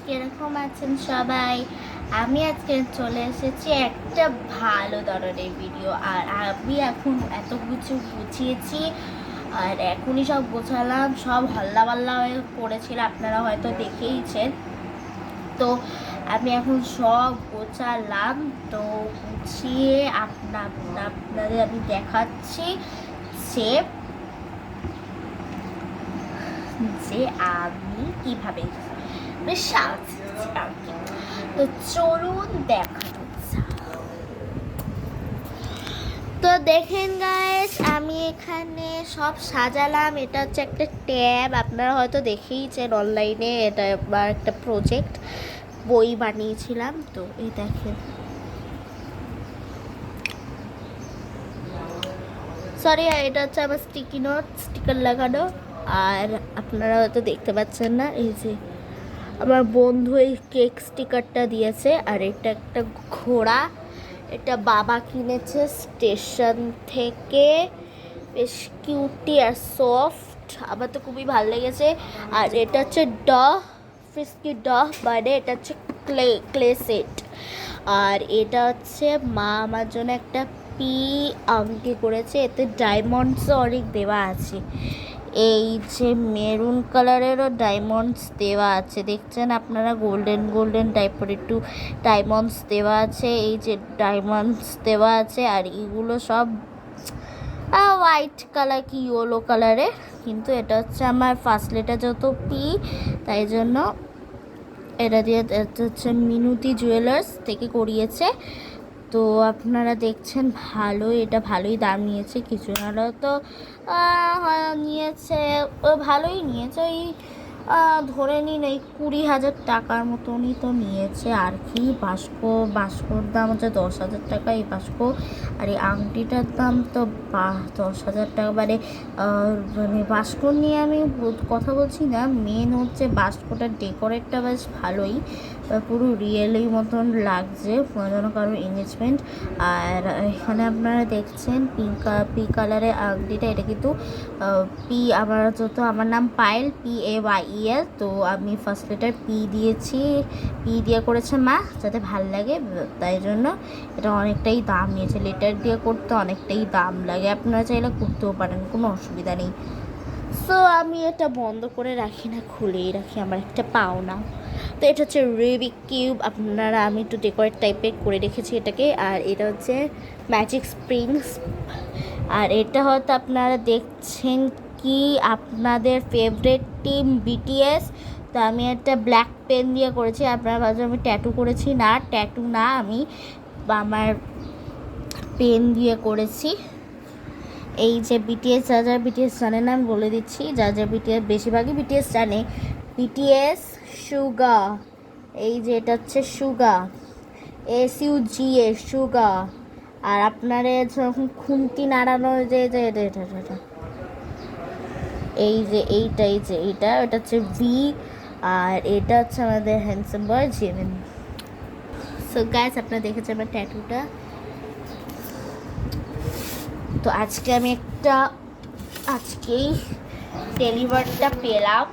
কিরকম আছেন সবাই? আমি আজকে চলে এসেছি একটা ভালো ধরনের ভিডিও। আর আমি এখন এত কিছু গুছিয়েছি, আর এখনই সব গোছালাম, সব হল্লাপাল্লা হয়ে পড়েছিল, আপনারা হয়তো দেখেইছেন। তো আমি এখন সব গোছালাম, তো গুছিয়ে আপনাদের আমি দেখাচ্ছি যে আমি কিভাবে সাজিয়েছি আর কি। তো চলুন দেখানো যাক। তো দেখেন গাইস, আমি এখানে সব সাজালাম। এটা হচ্ছে একটা ট্যাব, আপনারা হয়তো দেখেইছেন অনলাইনে। এটা আমার একটা প্রজেক্ট, বই বানিয়েছিলাম। তো এই দেখেন, সরি, এটা হচ্ছে আমার স্টিকি নোট, স্টিকার লাগানো। আর আপনারা হয়তো দেখতে পাচ্ছেন না, এই যে আমার বন্ধু এই কেক স্টিকারটা দিয়েছে। আর এটা একটা ঘোড়া, এটা বাবা কিনেছে স্টেশন থেকে, বেশ কিউটি আর সফট, আমার তো খুবই ভালো লেগেছে। আর এটা হচ্ছে ফ্রিস্কি মানে এটা হচ্ছে ক্লে সেট। আর এটা হচ্ছে মা আমার জন্য একটা পি আংটি করেছে, এতে ডায়মন্ডসও অনেক দেওয়া আছে। এই যে মেরুন কালারেরও ডায়মন্ডস দেওয়া আছে, দেখছেন আপনারা, গোল্ডেন গোল্ডেন টাইপের একটু ডায়মন্ডস দেওয়া আছে। এই যে ডায়মন্ডস দেওয়া আছে, আর এগুলো সব হোয়াইট কালার কি ইয়েলো কালারে। কিন্তু এটা হচ্ছে আমার ফার্স্ট লেটার যত পি, তাই জন্য এটা দিয়ে, এটা হচ্ছে মিনুতি জুয়েলার্স থেকে করিয়েছে। তো আপনারা দেখছেন এটা ভালোই দাম নিয়েছে, কিছু নাহলেও তো নিয়েছে, ভালোই নিয়েছে। ওই ধরে নিন এই 20,000 টাকার মতনই তো নিয়েছে আর কি। বাস্কোর দাম হচ্ছে 10,000 টাকা এই বাস্কো। আর এই আংটিটার দাম তো 10,000 টাকা। মানে বাস্কো নিয়ে আমি কথা বলছি না, মেন হচ্ছে বাস্কোটার ডেকোরেটটা বেশ ভালোই, পুরো রিয়েলি মতন লাগছে, যেন কারোর এঙ্গেজমেন্ট। আর এখানে আপনারা দেখছেন পি কালারের আংটিটা, এটা কিন্তু পি, আমার নাম পায়েল, PAYEL। তো আমি ফার্স্ট লেটার পি দিয়েছি, পি দিয়ে করেছে মা, যাতে ভাল লাগে, তাই জন্য এটা অনেকটাই দাম নিয়েছে। লেটার দিয়ে করতে অনেকটাই দাম লাগে, আপনারা চাইলে করতেও পারেন, কোনো অসুবিধা নেই। সো আমি এটা বন্ধ করে রাখি না, খুলেই রাখি, আমার একটা পাওনা। তো এটা হচ্ছে রুবিক কিউব, আপনারা, আমি একটু ডেকোরেট টাইপের করে রেখেছি এটাকে। আর এটা হচ্ছে ম্যাজিক স্প্রিংস। আর এটা হয়তো আপনারা দেখছেন কি, আপনাদের ফেভারিট টিম BTS। তো আমি একটা ব্ল্যাক পেন দিয়ে করেছি, আপনারা ভাবছেন আমি ট্যাটু করেছি, না ট্যাটু না, আমি আমার পেন দিয়ে করেছি। এই যে BTS, যা BTS জানে না আমি বলে দিচ্ছি, যা BTS, বেশিরভাগই BTS জানে। BTS সুগা, এই যে এটা হচ্ছে সুগা, SUGA সুগা। আর আপনারা যখন খুন্তি নাড়ানো, যে এই যে এইটা এটা হচ্ছে ভি। আর এটা হচ্ছে আমাদের handsome boy Jimin. So guys, আপনারা দেখেছেন আমার ট্যাটুটা। তো আজকেই ডেলিভারিটা পেলাম,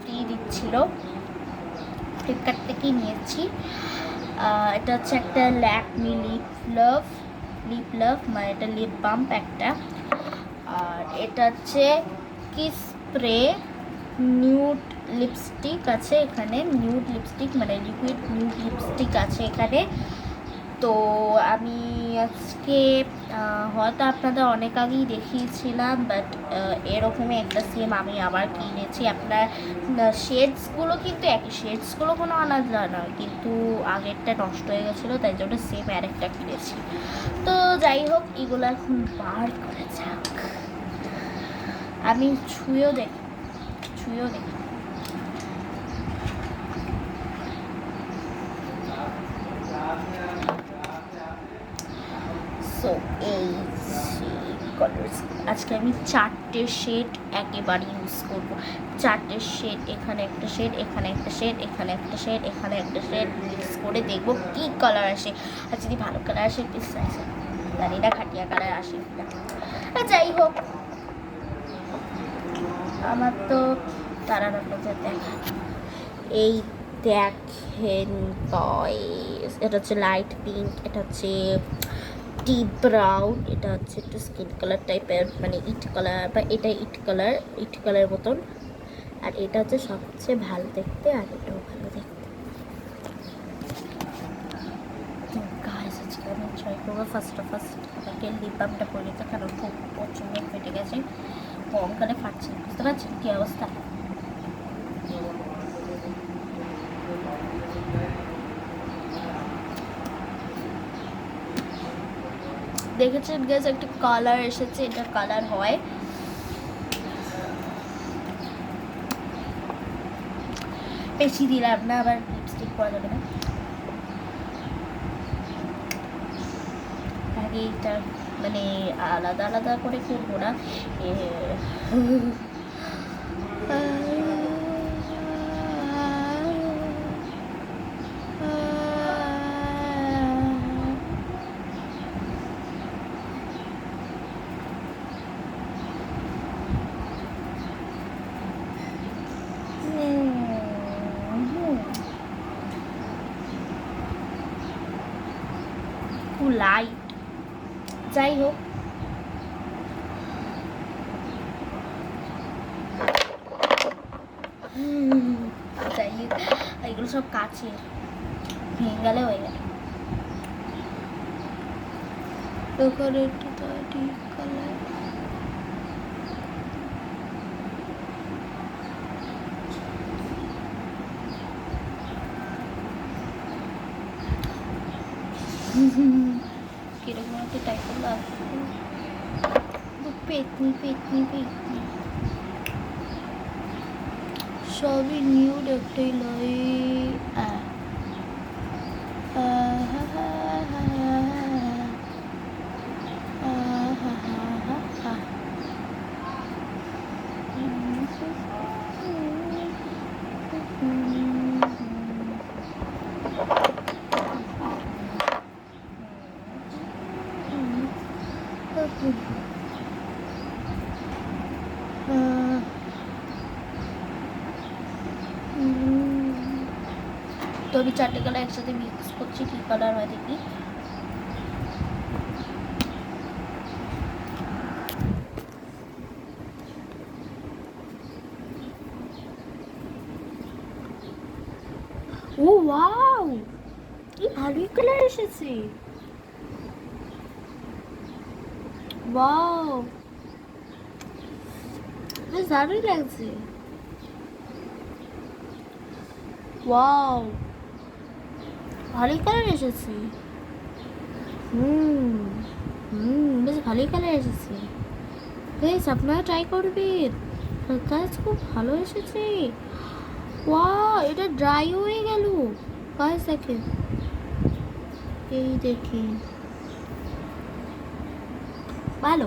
ফ্রি দিচ্ছিল, ফ্লিপকার্ট থেকেই নিয়েছি। এটা হচ্ছে একটা ল্যাকমি লিপ লাভ, মানে এটা লিপ বাম্প একটা। আর এটা হচ্ছে কিস স্প্রে নিউড লিপস্টিক আছে এখানে, নিউড লিপস্টিক মানে লিকুইড নিউড লিপস্টিক আছে এখানে। তো আমি আজকে হয়তো আপনাদের অনেক আগেই দেখিয়েছিলাম, বাট এরকমই একটা সেম আমি আবার কিনেছি। আপনার শেডসগুলো কিন্তু একই, শেডসগুলো কোনো আলাদা নয়, কিন্তু আগেরটা নষ্ট হয়ে গেছিলো, তাই জন্য সেম আরেকটা কিনেছি। তো যাই হোক, এগুলো এখন বার করে যাক। আমি ছুঁয়েও দেখি। সো এই কালার্স, আজকে আমি 4টে শেড একেবারে ইউজ করব। 4টে শেড, এখানে একটা শেড, এখানে একটা শেড, এখানে একটা শেড, এখানে একটা শেড, মিক্স করে দেখবো কি কালার আসে। আর যদি ভালো কালার আসে, প্লিজ আসে, জানি না খাটিয়া কালার আসে না। যাই হোক, আমার তো তারা দেখা, এই দেখেন গাইস, এটা হচ্ছে লাইট পিঙ্ক, এটা হচ্ছে ডিপ ব্রাউন, এটা হচ্ছে একটু স্কিন কালার টাইপের, মানে ইট কালার, বা এটা ইট কালার মতন। আর এটা হচ্ছে সবচেয়ে ভালো দেখতে, আর এটাও ভালো দেখতে। তো গাইস আজকে আমি ট্রাই করবো ফার্স্ট আমাকে লিপ বামটা করে নিতে, কারণ খুব প্রচণ্ড ফেটে গেছে, গরমকালে ফাটছে, বুঝতে পারছেন কী অবস্থা। দেখেছেন গ্যাস একটা কালার এসেছে, এটা কালার হয়। বেশি দিলাম না, আবার লিপস্টিক পরা যাবে না। আগে এটা মানে আলাদা আলাদা করে করবো না। লাইট যাই হোক, যাই হোক, এগুলো সব কাছে ভেঙে গেলে হয়ে গেল। ওখানে একটু ঠিক কালার, কিরকম একটা টাইপের লাগছে, পেতনি পেতনি পেতনি, সবই নিউড একটাই লাইট। তো আমি চারটে কালার একসাথে মিক্স করছি, কি কালার হয় দেখি। ও ওয়াও, কি ভালোই কালার এসেছে, ওয়াও বেশ দারুণ লাগছে, ওয়াও ভালোই কালার এসেছে। বেশ ভালোই কালার এসেছে গাইস, আপনারা ট্রাই করবেন গাইস, খুব ভালো এসেছে। ওয়াও, এটা ড্রাই হয়ে গেল গাইস, দেখেন এই দেখেন ভালো।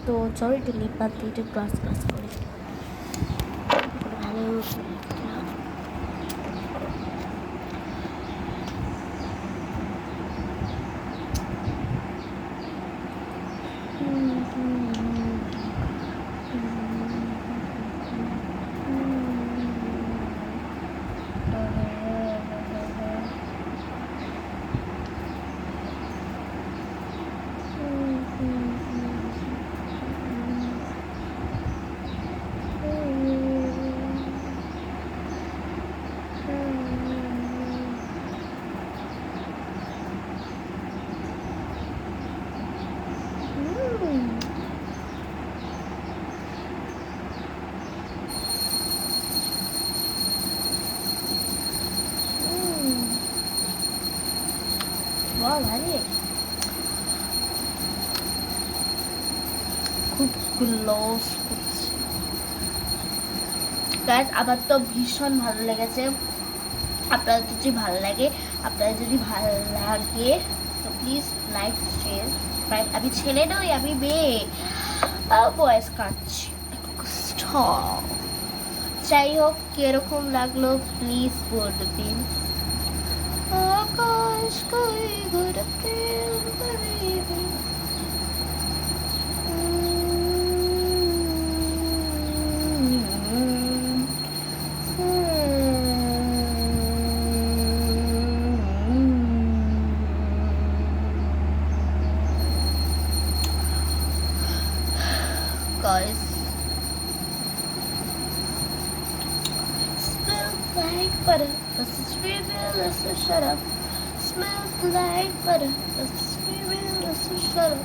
তো চলো একটু লিপ বাদ দিয়ে একটু ক্লাস করি ভালো। খুব ক্লোজ করছে গাইস, আমার তো ভীষণ ভালো লেগেছে। আপনাদের যদি ভালো লাগে তো প্লিজ লাইক শেয়ার সাবস্ক্রাইব। আমি ছেলে নই, আমি মেয়ে, বয়স কাটছি। যাই হোক, কিরকম লাগলো প্লিজ বলবেন। আকাশ কই ঘুরতে baby, butter, but it's screaming, let's just shut up. Smells like butter, but it's screaming, let's just shut up.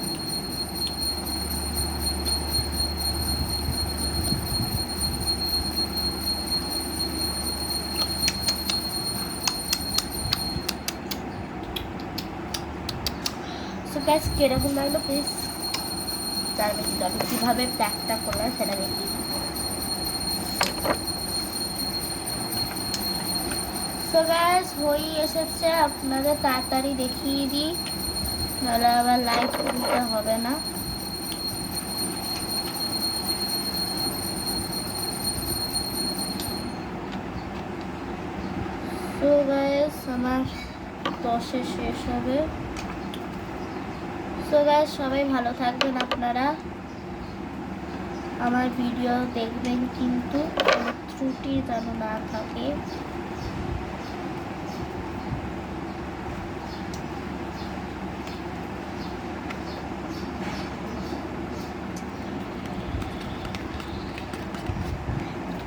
So guys, কিরকম লাগলো প্লিজ জানবেন, কিন্তু আমি কীভাবে প্যাকটা করলাম সেটা দেখিয়ে দিই। সো গাইস হয়ে এসেছে, আপনাদের তাড়াতাড়ি দেখিয়ে দিই, নাহলে আবার লাইভ করতে হবে না। সো গাইস আমার 10-এ শেষ হবে। সো গাইস সবাই ভালো থাকবেন, আপনারা আমার ভিডিও দেখবেন কিন্তু কোনো ত্রুটি যেন না থাকে।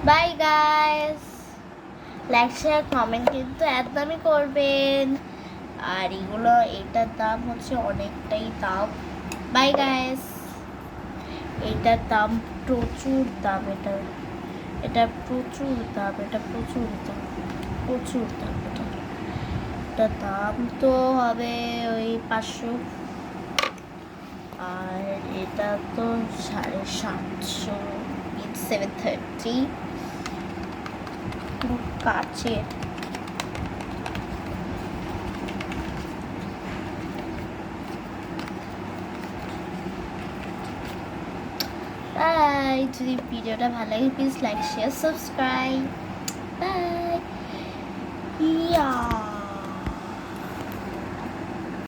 Bye guys, like share comment কিন্তু একদমই করবেন। আর এগুলো এটার দাম হচ্ছে অনেকটাই দাম। বাই গাইস, এটার দাম প্রচুর দাম, এটা প্রচুর দাম, এটা প্রচুর দাম, প্রচুর দাম। এটার দাম তো হবে ওই 500, আর এটা তো 750, 730 পুরো কাচের। বাই, যদি ভিডিওটা ভালো লাগে please like share subscribe. Bye. Yeah